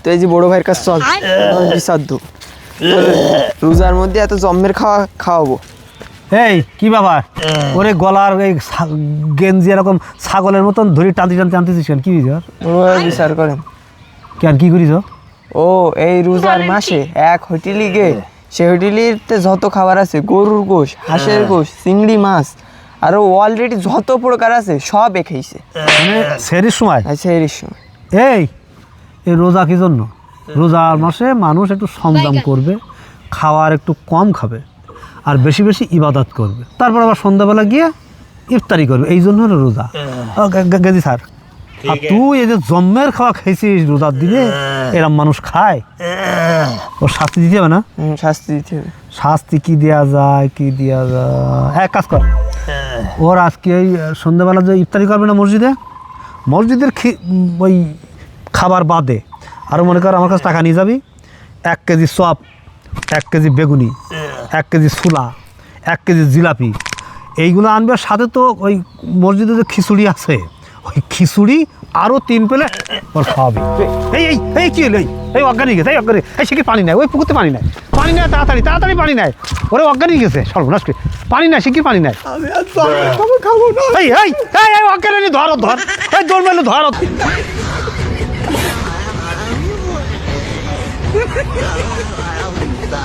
তো এই যে বড় ভাইয়ের কাছে চল বিসাধ্য রোজার মধ্যে এত জম্মের খাওয়াবো। এই কি ব্যাপার ওরে গলার এই গেঞ্জি এরকম ছাগলের মতন ধরে টানতে টানতে আনতেছিস কেন? কি হয়েছে? বড় ভাই বিচার করেন কেন কি করিস? ও এই রোজার মাসে এক হোটেলে গিয়ে সে হোটেলিতে যত খাবার আছে গরুর গোশ, হাঁসের গোশ, চিংড়ি মাছ আরো অলরেডি যত প্রকার আছে সব খাইছে মানে সেরির সময়? সেই সময় এই এই রোজা কি জন্য? রোজার মাসে মানুষ একটু সংযম করবে, খাওয়ার একটু কম খাবে আর বেশি বেশি ইবাদত করবে, তারপর আবার সন্ধ্যাবেলা গিয়ে ইফতারি করবে, এই জন্য হলো রোজা। গেজি স্যার, আর তুই এই যে জম্মের খাওয়া খাইছিস রোজার দিনে, এরম মানুষ খায়? ওর শাস্তি দিতে হবে না? শাস্তি দিতে হবে। শাস্তি কি দেওয়া যায়? কি দেওয়া যায়? এক কাজ কর, ওর আজকে এই সন্ধ্যাবেলা যে ইফতারি করবে না মসজিদে, মসজিদের ওই খাবার বাদে আরও মনে কর আমার কাছে টাকা নিয়ে যাবি, 1 কেজি চপ, 1 কেজি বেগুনি, 1 কেজি ছোলা, 1 কেজি জিলাপি, এইগুলো আনবে। সাথে তো ওই মসজিদে যে খিচুড়ি আছে, ওই খিচুড়ি আরও 3 প্লেট ওর খাওয়াবি। এই এই এই কি হলো? এই অজ্ঞানী গেছে, এই অজ্ঞানী। এই সে কি পানি নেয়? ওই পুকুরতে পানি নেয়, পানি নেয় তাড়াতাড়ি তাড়াতাড়ি পানি নেয়। ওরে অজ্ঞানী গেছে, সর্বনাশ করে পানি নেয়, সে কি পানি নেয়? এই এই এই অজ্ঞানী, ধর ধর, এই দৌড় মারলে ধর।